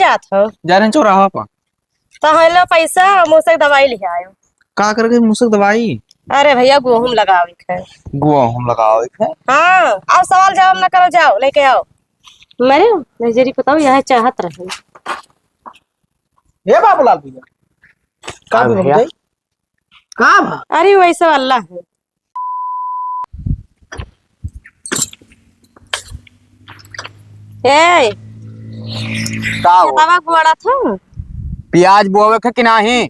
जात हो? जा रहे चौराहा पर। तो लो पैसा मुझसे दवाई ले आयो। का करके मुझसे दवाई? अरे भैया गेहूं लगावे है। गेहूं लगाओ है? हाँ आओ, सवाल जवाब ना करो, जाओ लेके आओ। मेरे नजरी बताओ यह चाहत रहे। ये बाबूलाल भैया का भैया का भा? अरे वैसे अल्लाह है। ए का दवा गुआड़ा था। प्याज बोवे के कि नाही?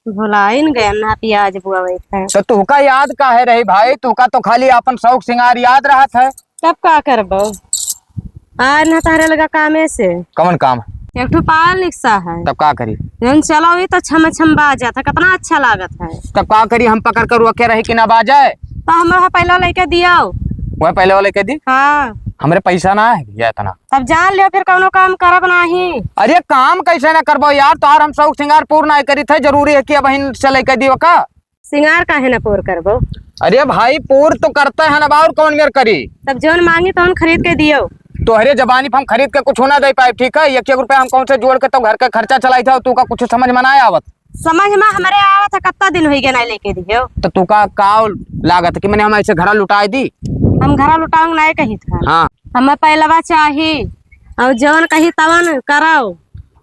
भुलाइन गया ना प्याज बुआवे है। तो तुका याद का है रही भाई? तुका तो खाली अपन शौक सिंगार याद रहा था। तब का करबो? आज ना तारे लगा कामे से। कौन काम? एक ठो पाल रिक्शा है। तब का करी? जन चलावी तो छम छम बाजा था, कितना अच्छा लागत है। तब का करी? हम पकड़ कर रोके रहे कि ना बाजाए? तो हम वहाँ पहले लेके दिया। वह पहले वाले कह दी। हाँ हमरे पैसा ना है भैया इतना। तब जान लियो फिर कौनो काम करब नहीं। अरे काम कैसे ना करबो यार? तोहार हम शौक सिंगार पूर्ण नहीं करी थे, जरूरी है कि अब बहन से लेके दियो का? सिंगार काहे ना पूर करबो? अरे भाई पूर तो करते है ना, और कौन मेर करी? तब जोन मांगी तो खरीद के दियो। तोहरे जबानी पे हम खरीद के कुछ होना दे पाए, ठीक है? 1 रुपया हम कौन से जोड़ के तो घर का खर्चा चलाई था। तू का कुछ समझ में ना आवत? समझ में हमारे आवत है, कितना दिन हो गया नहीं लेके दियो। तो तू का लागत कि मैंने हम ऐसे घर लुटाई दी? हम घर लुटाऊंग नहीं कही था। हाँ हमें पहलवा चाहिए और जौन कही तवन कराओ।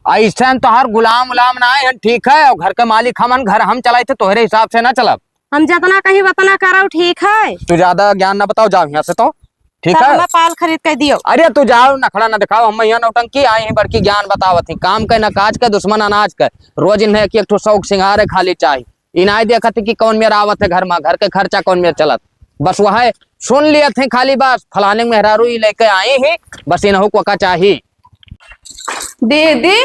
ऐसा तो हर गुलाम उलाम ना है, ठीक है? और घर के मालिक हमन, घर हम चलाए थे, तोहरे हिसाब से ना चलब। हम जितना कही उतना कराओ, ठीक है? तू ज्यादा ज्ञान ना बताओ, जाओ यहाँ से तो, ठीक है? हमें पाल खरीद के दियो। अरे तू जाओ, नखड़ा ना दिखाओ। हम यहाँ नौटंकी आए हैं, बड़की ज्ञान बतावत ही। काम के न काज के, दुश्मन अनाज के। रोज इन्हें एक ठो शौक सिंगार है खाली चाहिए। इनाई देखत कि कौन मेरा आवत है घर में, घर के खर्चा कौन मेरा चलत। बस वह सुन लिए थे खाली, बस फलाने मेहरारू लेके आए हैं, बस इन्हों को का चाहिए। दीदी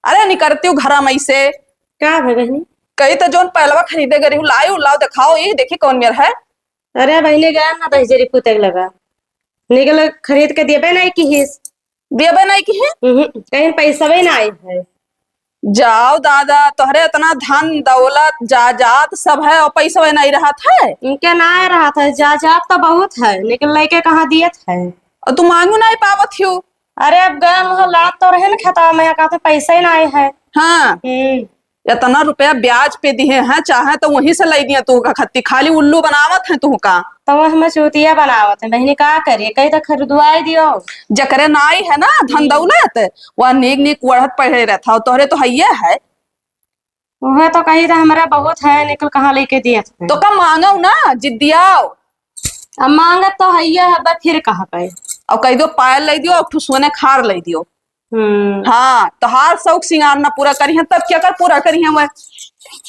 अरे नहीं करती हूँ घर में से। क्या है बहनी? कही तो जोन पहलवा खरीदे गई हूँ, लाई लाओ दिखाओ, ये देखी कौन मेरा है। अरे बहनी गया ना दहजरी पुतक लगा निकल खरीद के दिए नहीं की हिस दिए नहीं की है। कहीं पैसा भी ना आई है। जाओ दादा, तोहरे इतना धन दौलत जायदाद सब है और पैसा नहीं रहा था। इनके ना आ रहा था, जायदाद तो बहुत है, लेकिन लेके कहाँ दिए थे। और तू मांगू नहीं पावत हूँ। अरे अब गए लात तो रहे ना खाता में, कहते पैसा ही ना आए है। हाँ इतना रुपया ब्याज पे दिए हैं, चाहे तो वहीं से ले दिया। तू का खत्ती खाली उल्लू बनावत है तू का। तो वह हमें चूतिया बनावत है बहनी, का करिए? कहीं तो खरीदवाई दियो। जकरे नाई है ना धन दौलत, वह नीक नीक बढ़त पढ़े रहता, तोहरे तो है। वह तो कही था हमारा बहुत है, निकल कहाँ लेके दिए थे। तो कम मांगो ना, जिद्दियाओ। अब मांगत तो है, अब फिर कहाँ पे? और कह दो पायल ले दियो, और सोने खार ले दियो। हाँ तो हार शौक सिंगार ना पूरा करी है, तब क्या कर पूरा करी है? वह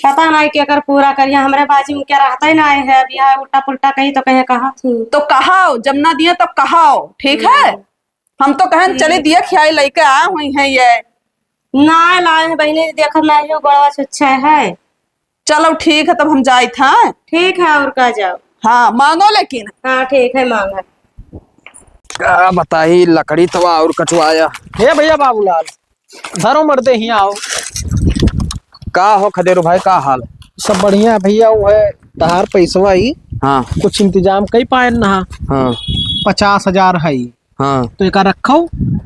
पता नहीं क्या कर पूरा करिए, हमारे बाजू में क्या रहता ही ना है। अब यहाँ उल्टा पुल्टा कही तो कहे कहा थी। तो कहाओ, जब ना दिए तब कहाओ, ठीक है? हम तो कहें चले दिए खियाई लेके आए हुई है। ये ना लाए हैं बहनी, देखो ना ही बड़ा अच्छा है। चलो ठीक है, तब हम जाए था। ठीक है और का जाओ। हाँ मांगो लेकिन। हाँ ठीक है मांगा। क्या बताई, लकड़ी तो और कटवाया। हे भैया बाबूलाल धरो मरते ही आओ। का हो खदेरो भाई, का हाल? सब बढ़िया भैया। वो है तहार पैसवा ही हाँ कुछ इंतजाम कई पाए ना। हाँ 50,000 है हाँ तो एक रखो।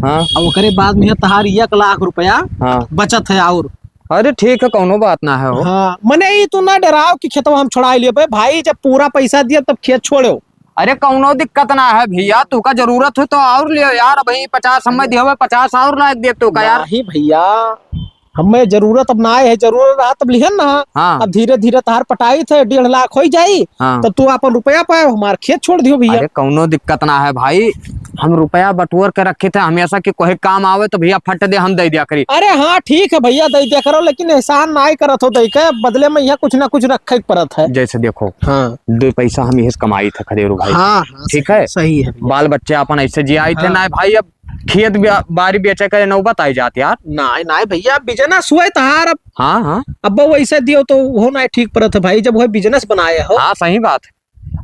हाँ और ओकरे बाद में तहार 1,00,000 रुपया हाँ बचत है। और अरे ठीक है, कौनो बात ना है। हो हाँ मने ही तू ना डराओ कि खेतवा हम छोड़ा लिए भाई। जब पूरा पैसा दिया तब खेत छोड़ो। अरे कौनो दिक्कत ना है भैया, तू का जरूरत हो तो और लियो यार। भाई 50 हमें दिया 50 और लायक दे तू का यार। नहीं भैया हमें जरूरत अब ना है, जरूरत रहा तब लिहन ना। हाँ। अब धीरे धीरे तार पटाई थे 1.5 लाख हो जाई। हाँ। तब तू अपन रुपया पाए, हमारे खेत छोड़ दियो भैया। अरे कौनो दिक्कत ना है भाई, हम रुपया बटोर के रखे थे हमेशा कि कोई काम आवे तो भैया फट दे हम दे दिया करी। अरे हाँ ठीक है भैया दे दिया करो, लेकिन एहसान ना ही करत हो दे के बदले में यहाँ कुछ ना कुछ रखे पड़त है। जैसे देखो हाँ 2 पैसा हम यही कमाई थे खदेरू भाई। हाँ ठीक है, सही है। बाल बच्चे अपन ऐसे जी आई थे। हाँ। ना भाई अब खेत बारी बेचे करे नौबत आई जाती यार। ना भैया बिजनेस हुआ तहार। अब हाँ हाँ अब वैसे दियो तो वो ना ठीक पड़त है भाई, जब वो बिजनेस बनाए हो। हाँ सही बात है।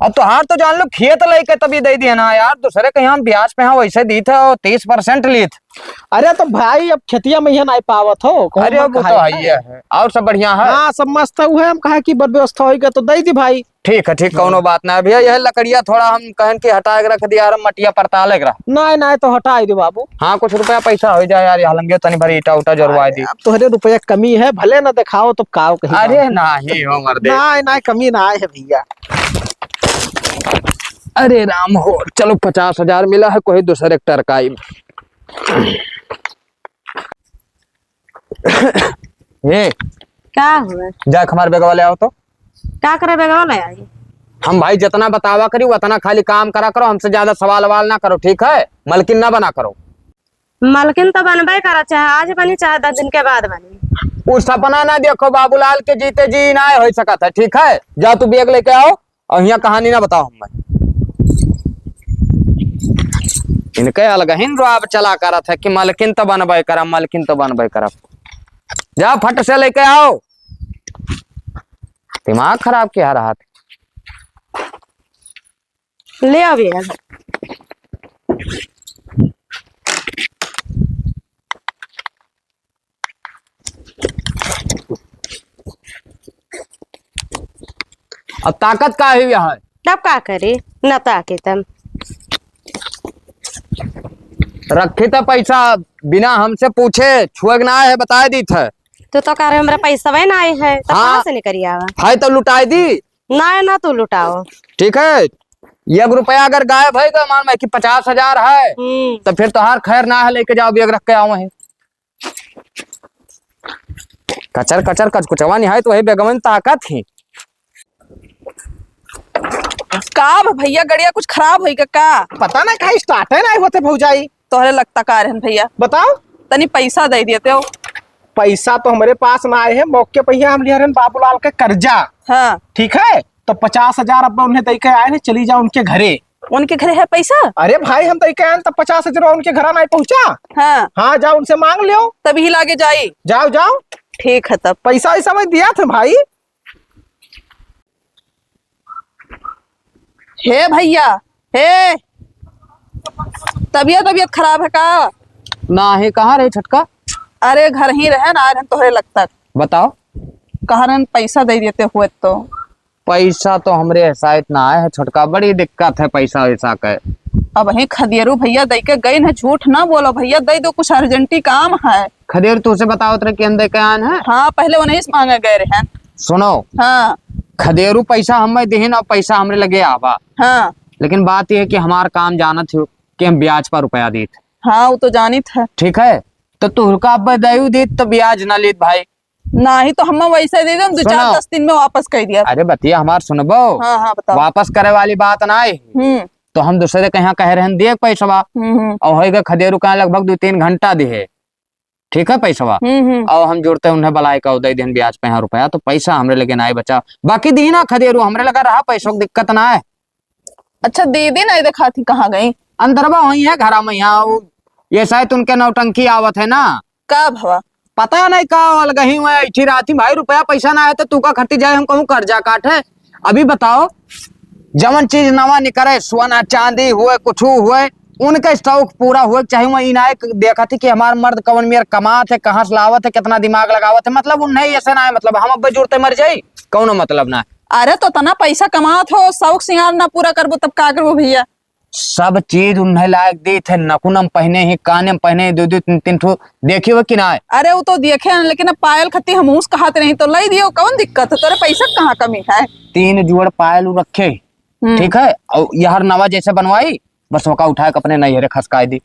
अब तो हार तो जान लो खेत लेके तभी दे दिए ना यार। दूसरे के यहाँ ब्याज पे हाँ वैसे दी थे और 30% लिए थे। अरे तो भाई अब खेतिया में नहीं पावत हो कहूं अरे मैं वो तो कहा है और सब बढ़िया है। हाँ सब मस्त है हम कहा कि बड़ व्यवस्था होगा तो दे दी भाई। ठीक है ठीक, कोनो बात ना भैया। यह लकड़िया थोड़ा हम कहन के हटा के रख दिया, मटिया परताले के रख। नहीं नहीं तो हटा दे बाबू। हाँ कुछ रुपया पैसा हो जाए यार, हलंगे तनी भरी ईटा उटा जरवा दी। अब तोहरे रुपया कमी है भले ना दिखाओ तो काओ कहीं। अरे नहीं हो मर्दे, नहीं नहीं कमी ना है भैया। अरे राम हो, चलो 50,000 मिला है कोई दूसरे टरकाई में। ये क्या हुआ? जाक हमारे बेग वाले आओ तो। क्या करे बेगवा ले आई? हम भाई जितना बतावा करी उतना खाली काम करा करो, हमसे ज्यादा सवाल ववाल ना करो, ठीक है? मलकिन ना बना करो। मालकिन तो बनबे करा, चाहे आज बनी चाहे 10 दिन के बाद बनी। उस सपना ना देखो बाबूलाल के जीते जी ना हो सकता है, ठीक है? जा तू बैग लेके आओ और यहाँ कहानी ना बताओ हमें। इनके अलगहिन रुआब चला करा था कि मलकिन तो बनबे करा, मलकिन तो बनबे करा। जा फट से लेके आओ, दिमाग खराब किया रहा था। ले अभी अब ताकत का है यहाँ? तब का करे न ताके तम रखे था पैसा बिना हमसे पूछे, छुएग ना है बताए दी थे। तो कह रहे हमरा पैसा वही ना आए है तो हाँ। कहाँ से निकली आवा? है तो लुटाई दी। ना ना तू लुटाओ। ठीक है, 1 रुपया अगर गायब है तो मान में कि 50,000 है तो फिर तो हर खैर ना है, लेके जाओ बैग रख के आओ वहीं। कचर कचर कचकुचवा नहीं है तो वही बेगमन ताकत ही। का भैया गड़िया कुछ खराब होई का? पता नहीं कहीं स्टार्ट है नहीं होते भौजाई। तोहरे लगता का रहन भैया? बताओ। तनी पैसा दे देते हो। पैसा तो हमारे पास ना आए है, मौके पे हम लिया रहे बाबूलाल के कर्जा। हाँ ठीक है, तो 50,000 अब उन्हें दे के आए हैं, चली जाओ उनके घरे। उनके घरे है पैसा? अरे भाई हम दे के आए तब 50,000 उनके घर नहीं पहुंचा। हाँ हाँ जाओ उनसे मांग लो, तभी लागे जाई। जाओ जाओ। ठीक है तब। पैसा इस समय दिया था भाई। हे भैया हे, तबीयत खराब है का? ना है, कहाँ रहे छटका? अरे घर ही रहे ना रहन तोहरे लगता। बताओ। कहा रहन पैसा दे देते हुए तो। पैसा तो हमरे ऐसा इतना है छटका, बड़ी दिक्कत है पैसा वैसा का। अब वही खदियरू भैया दे के गए न, झूठ ना बोलो भैया, दे दो कुछ अर्जेंटी काम है। खदेर तुझसे बताओ तेरे के अंदर क्या है? हाँ पहले वो नहीं मांगे गए रहे। सुनो, हाँ खदेरू पैसा हमें देहिन और पैसा हमरे लगे आवा। हाँ लेकिन बात यह है कि हमार काम जानत हो कि हम ब्याज पर रुपया देत। हाँ वो तो जानित है। ठीक है, तो तुहका अब दयू देत तो ब्याज ना लेत भाई। ना ही तो हम वैसे दे दो, 2-4-10 दिन में वापस कर दिया। अरे बतिया हमार सुनबो। हाँ हाँ बताओ। वापस करे वाली बात ना है। तो हम दूसरे के यहाँ कह रहे हैं दे पैसा और होएगा खदेरू का लगभग 2-3 घंटा दे। ठीक है पैसा और हम जुड़ते उन्हें बलाई का दे दिन ब्याज पे रुपया, तो पैसा हमरे लगे ना बचा। बाकी दी ना खदेरू हमरे लगा रहा, पैसों की दिक्कत ना है। अच्छा दीदी नहीं देखा थी, कहाँ गई? अंदरबा वही है घर में। यहाँ ये शायद उनके नौटंकी आवत है ना। का भवा पता नहीं का अलगही में ऐठी राती भाई रुपया पैसा ना है तो तू का खट्टी जाए, हम कहूँ कर्जा काट है। अभी बताओ, जमन चीज नवा निकले, सोना चांदी हुए कुछ हुए, उनका स्टॉक पूरा हुए चाहे मैं इनाय देखा थी कि हमार मर्द कवन मेर कमात है, कहाँ से लावत है, कितना दिमाग लगावत है। मतलब उन्हें ऐसा ना है, मतलब हम अब जुड़ते मर जाये कौन मतलब ना है। अरे तो तना पैसा कमात हो, शौक सिंगार ना पूरा करबो तब का करबो भैया? सब चीज उन्हें लायक दी थे, नकुनम पहने ही, कानम पहने, 2-2-3-3 ठो देखी हो कि ना। अरे वो तो देखे हैं, लेकिन अब पायल खत्ती हम उस कहाते नहीं तो लाई दियो, कौन दिक्कत है? तेरे पैसा कहाँ कमी है? 3 जोड़ पायल रखे। ठीक है, और यह नवा जैसे बनवाई बस वका उठा के अपने नैहरे खसकाई दी।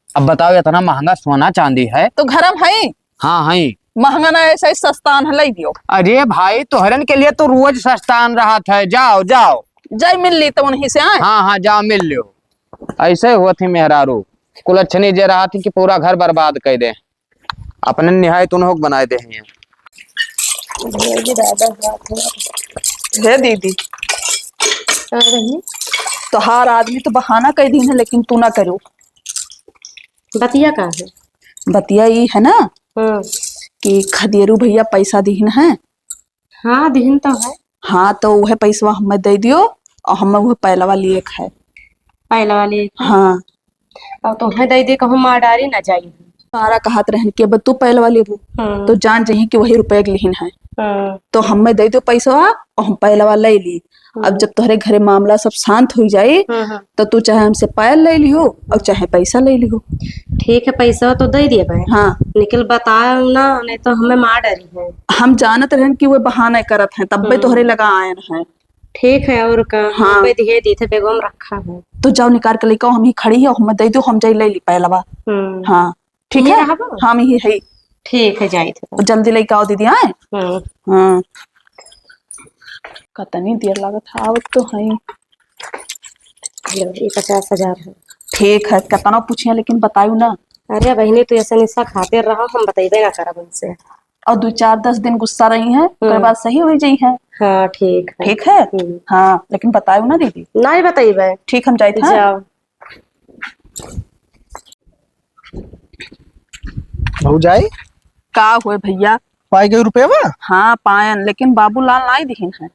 अब बताओ इतना महंगा सोना चांदी है तो घर में है। हाँ है, महंगा ना ऐसा सस्तान है, लाई दियो। अरे भाई तोहरन के लिए तो रोज सस्तान रहा था। जाओ जाओ जय मिल ली तो उन्हीं से आए। हाँ हाँ जाओ मिल लो। ऐसे हुआ थी मेहरारू कुलच्छनी जे रहा थी कि पूरा घर बर्बाद कर दे, अपने निहायत उन्होंने बनाए दे। हे दीदी तो हर आदमी तो बहाना कर दी है, लेकिन तू ना करो। बतिया का है? बतिया ये है ना कि खदेरू भैया पैसा दीन है। हाँ दीन तो है। हाँ तो वह पैसा हमें दे दियो और हमें वह पहला वाली एक है। पहला वाली? हाँ अब तुम्हें दे दे कहूँ मार डारी ना जाई। सारा कहत रहन कि अब तू पहले वाली हो तो जान जही कि वही रुपए के लिहिन है। तो हमें दे दो पैसा और हम पहले वाला ले ली। अब जब तुम्हारे घरे मामला सब शांत हो जाए तो तू चाहे हमसे पायल ले लियो और चाहे पैसा ले लियो। ठीक है, पैसा तो दे दिए भाई। हाँ निकल बताओ ना, नहीं तो हमें मार डरी है। हम जानत रहन कि वो बहाना करत हैं तब भी तोहरे लगा आयन है। ठीक है, और का हाँ। दिए दी थे बेगम रखा है। तो जाओ निकाल के लेकर हम ही खड़ी है, हमें दे दो, हम जाई ले ली पहलवा। हाँ ठीक है, हम ही है। ठीक है, जाई थे तो जल्दी लेके आओ दीदी। आए हाँ कतनी देर लागत है, आवत तो है। 50,000 है। ठीक है, कतना पूछिए लेकिन बतायू ना। अरे बहनी तू ऐसा निशा खाते रहो, हम बताइबे ना करब उनसे। और 2-4-10 दिन गुस्सा रही है, उसके बाद सही हो जाई है। हाँ ठीक है। ठीक है हाँ, लेकिन बतायू ना दीदी। नहीं बताइबे। ठीक, हम जाए थे। जाओ। भौजाई का हुए भैया? पाई गई रुपये वा? हाँ पायन, लेकिन बाबूलाल नहीं दिहिन है।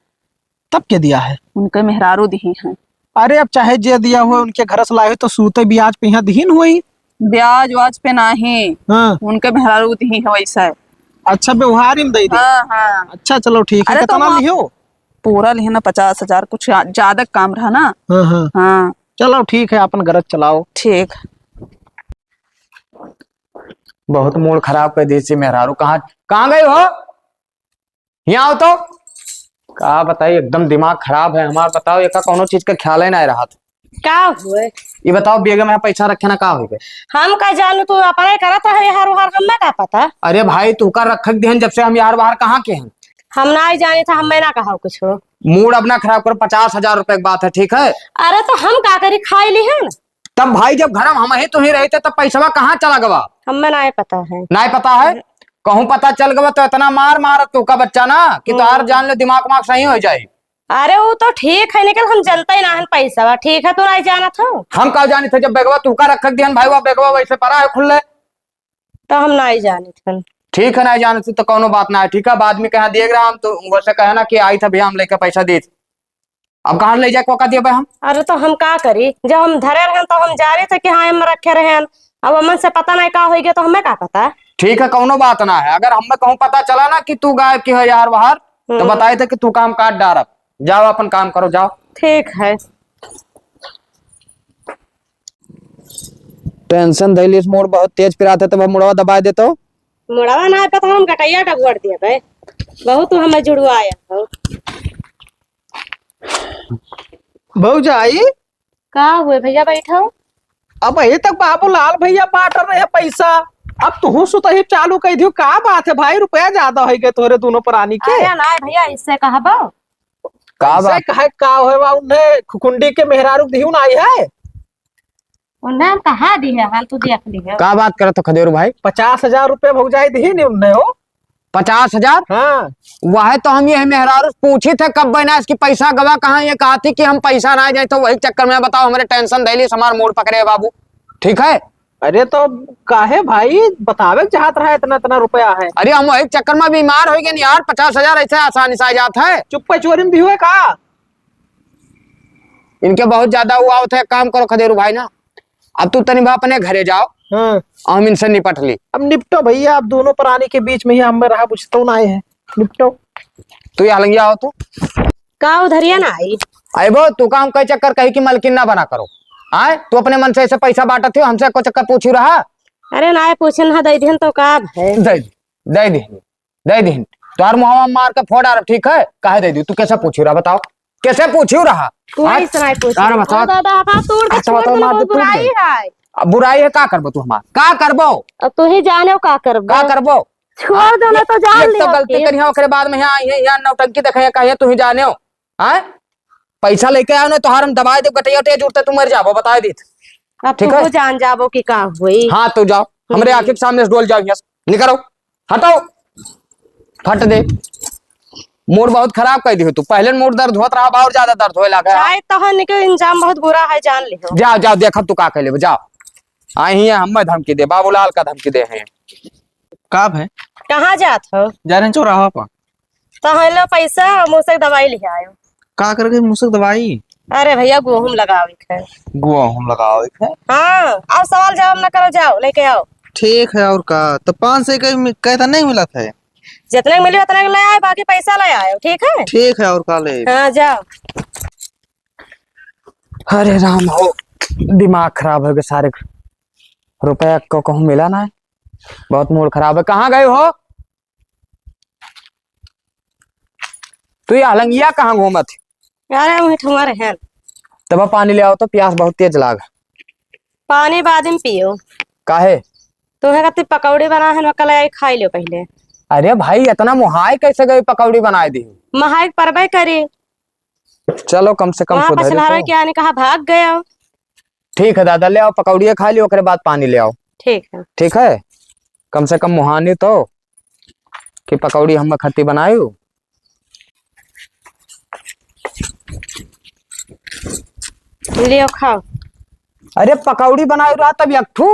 तब के दिया है? उनके मेहरारू दिही है। अरे अब चाहे जे दिया हुआ उनके घर से लाए हो तो सूते ब्याज पे यहाँ दीन हुई। ब्याज वाज पे नहीं, हाँ उनके मेहरारू दिही है वैसा है। अच्छा, व्यवहार ही में दे दी। हाँ हाँ। अच्छा चलो ठीक है। अरे तो कितना लियो? पूरा लिहिना 50,000, कुछ ज्यादा काम रहा ना। हाँ हाँ हाँ चलो ठीक है, अपन गरज चलाओ। ठीक। बहुत मूड खराब कर दी सी मेहरारू। कहाँ गई हो? यहाँ आओ तो। का बताइए, एकदम दिमाग खराब है हमारा। बताओ, एक कोनो चीज का ख्याल ही नहीं रहा था। का हुए? ये बताओ, बेगम यहाँ पैसा रखे ना, का हो गए? हम का जानू, तू अपने करत है यार उहार, हमें का पता। अरे भाई, तू का रखक दिहन जब से हम यार बाहर कहाँ के हैं। हम ना जाने था, हमें ना कहा कुछ। मूड अपना खराब करो। 50,000 रुपए की बात है, ठीक है? अरे तो हम का करी, खाई ली है। तब भाई जब घर हम ही तो ही रहते तब पैसा कहाँ चला गवा? हमें ना पता है। नहीं पता है? कहूँ पता चल गवा तो इतना मार तू का बच्चा ना कि तार जान ले दिमाग माग सही हो जाए। अरे वो तो ठीक है, निकल हम जनता ही ना है पैसा। ठीक है, तू नहीं जाना था। हम का जाने थे जब बेगवा तू का रखक दिहन भाई, वो बेगवा वैसे पड़ा है खुले। तो हम नहीं जाने थे। ठीक है, नहीं जाने से तो कोनो बात ना है। ठीक है, बाद में कहा दिए हम तो वैसे कहे ना कि आई था भैया हम लेकर पैसा दी। अब कहाँ ले जाए को दिया भाई हम? अरे तो हम का करी, जब हम धरे रहे तो हम जा रहे थे कि हाँ हम रखे रहे। अब हमन से पता नहीं का हो गया तो हमें का पता। ठीक है, कोनो बात ना है। अगर हमें कहूँ पता चला ना कि तू गायब की है यार बाहर, तो बताए थे कि तू काम काट डाल। जाओ अपन काम करो, जाओ। ठीक है। टेंशन दैली मोड़ बहुत तेज पिराते तो मुड़वा दबा देते हो। मुड़वा ना पता, हम गटैया टगुड़ दिया भाई। बहुत तू हमें जुड़वाया हो। भौजाई का हुए भैया, बैठो। अब अभी तक बाबूलाल भैया बांट रहे हैं पैसा, अब तू सुत ही चालू कर दियो। का बात है भाई, रुपया ज्यादा हो गए तोरे दोनों प्राणी के। अरे ना भैया, इससे कहबो का बात कहे का होएवा, उन्हें खुकुंडी के मेहरारू दिहू ना आई है। उन्हें हम कहा दी है, हाल तू देख ली है। का बात करत हो खदेरू भाई? 50,000 रुपये भौजाई दी नहीं उन्हें हो। 50,000? हाँ वह तो हम ये मेहरारू पूछी थे कब बना इसकी पैसा गवा कहाँ। ये कहा थी कि हम पैसा ना जाए, तो वही चक्कर में बताओ हमारे टेंशन दैली हमारे मूड पकड़े है बाबू। ठीक है, अरे तो काहे भाई बतावे चाहत रहा इतना इतना रुपया है। अरे हम वही चक्कर में बीमार हो गए यार। 50,000 ऐसे आसानी से आ जाता है? चुप्पे चोरी में दी हुए का? इनके बहुत ज्यादा हुआ होता है। काम करो खदेरू भाई ना, अब तू तनी अपने घरे जाओ। हाँ हम इनसे निपट ली। अब निपटो भैया, अब दोनों प्राणी के बीच में ही हम रहा पूछता ना आए हैं। निपटो। तू यहाँ लंगिया हो। तू का उधरिया ना आई? अरे वो तू काम कई चक्कर कही कि मलकिन ना बना करो। आए तू अपने मन से ऐसे पैसा बांटते हो, हमसे को चक्कर पूछू रहा। अरे ना पूछन हा दे दिन तो का है। दे दी तोहर मुहावा मार के फोड़ आ। ठीक है, काहे दे दी? तू कैसे पूछू रहा बताओ, कैसे पूछू रहा? कोई सुनाई पूछ। अरे बताओ। दादा बा तोड़ के छोड़ दे, बहुत बुराई है। अब बुराई है का करबो? तू हमार का करबो? अब तू ही जाने का करबो। का करबो? छोड़ दो ना तो जान एक लियो। तो गलती करी हो, ओकरे बाद में यहाँ आई है, यहाँ नौटंकी देखे कहिए तू ही जाने हो। हैं पैसा लेके आओ ना तो हम दबाए दे गटैया टे जुड़ते तू मर जाबो, बता दी। अब ठीक है, तू जान जाबो कि का हुई। हाँ तू जाओ, हमरे आंखों के सामने से डोल जाओ। निकलो, हटो, फट दे। मूड बहुत खराब कर दी हो तू। पहले मूड दर्द होता रहा, और ज्यादा दर्द होए लगा। चाहे तो के इंजाम बहुत बुरा है, जान लियो। जाओ जाओ, देखो तू का कहले। जाओ, आई है हमें धमकी दे, बाबूलाल का धमकी दे हैं। काब है? कहाँ जात हो? जा रहे हैं चौराहा पर। तो हेलो पैसा मुझसे दवाई ले आयो। का करके मुझसे दवाई? अरे भैया गेहूं लगावे है। गेहूं लगाओ एक है। हाँ अब सवाल जवाब ना करो, जाओ लेके आओ। ठीक है और का तो 500 का कहता नहीं मिला था। जितने मिले उतने ले आए, बाकी पैसा ले आयो, ठीक है। ठीक है और का ले। हाँ जाओ। अरे राम हो, दिमाग खराब हो गया सारे। रुपया को कहूँ मिला ना है, बहुत मूड खराब है। कहाँ गए हो तू? ये हलंगिया कहाँ घूमत? अरे वही ठुआ रहे। तब पानी ले आओ तो, प्यास बहुत तेज लाग। पानी बाद में पियो। काहे? तुम्हें कति पकौड़ी बना है, कल आई खाई लो पहले। अरे भाई इतना मुहाई कैसे गई पकौड़ी बनाए दी? महाई परबे करी। चलो कम से कम वहाँ सुधरे पछलहारा तो। क्या ने कहा भाग गए हो। ठीक है दादा, ले आओ पकौड़िया खा लियो, ओकरे बाद पानी ले आओ। ठीक है। ठीक है, कम से कम मुहानी तो कि पकौड़ी हम खट्टी बनायू। लियो खाओ। अरे पकौड़ी बनायू रहा तब एकठू।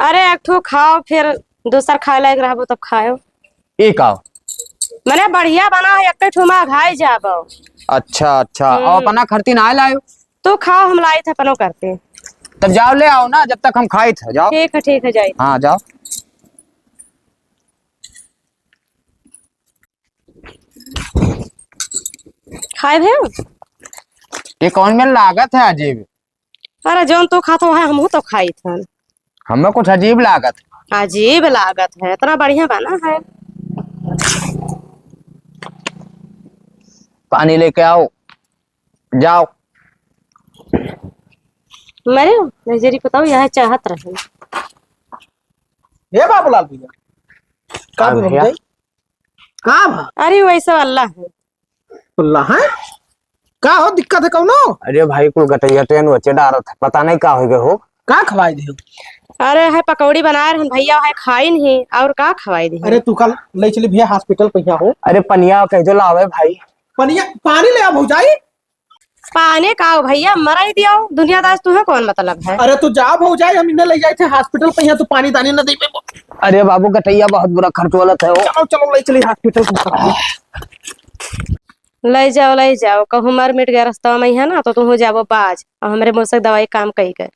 अरे एक ठो खाओ, फिर दूसर खाए लायक रहो तब खाओ। एक आओ। मैंने बढ़िया बना है, एक ठो में घाई जाबो। अच्छा अच्छा, और अपना खर्ती ना लायो तो खाओ, हम लाई थे अपनो करते। तब जाओ ले आओ ना, जब तक हम खाए थे। जाओ। ठीक है जाइए। हाँ जाओ। खाए भे। ये कौन में लागत है अजीब? अरे जौन तू खातो है हमहू तो खाई थे। हमें कुछ अजीब लागत। अजीब लागत है, इतना बढ़िया बना है। पानी लेके आओ, जाओ। मेरे नजरी बताओ, यह चाहत रहे। ये बाबूलाल भैया का हाँ भी भैया। भाई का भा अरे वैसे अल्लाह है। अल्लाह है का हो, दिक्कत है कौनो? अरे भाई कुल गटैया ट्रेन बच्चे डारत है, पता नहीं का हो गए हो। का खवाई दे? अरे है पकौड़ी बनाए रहे भैया, है खाई नहीं और का खवाई दी। अरे तू कल ले चली भैया हॉस्पिटल पहिया हो। अरे पनिया कह जो लावे भाई। पनिया पानी ले आ भौजाई। पानी का हो भैया, मरा ही दिया दुनियादार तुम्हें कौन मतलब है। अरे तू जा भौजाई, हम इन्हें ले जाए थे हॉस्पिटल पहिया, तू पानी दानी न दे पे। अरे बाबू गटैया बहुत बुरा खर्च वालत है वो। चलो चलो ले चली हॉस्पिटल। ले जाओ कहूँ मर मिट गया रास्ता में है ना, तो तुम हो जाओ बाज और हमारे मुँह से दवाई काम कही कर।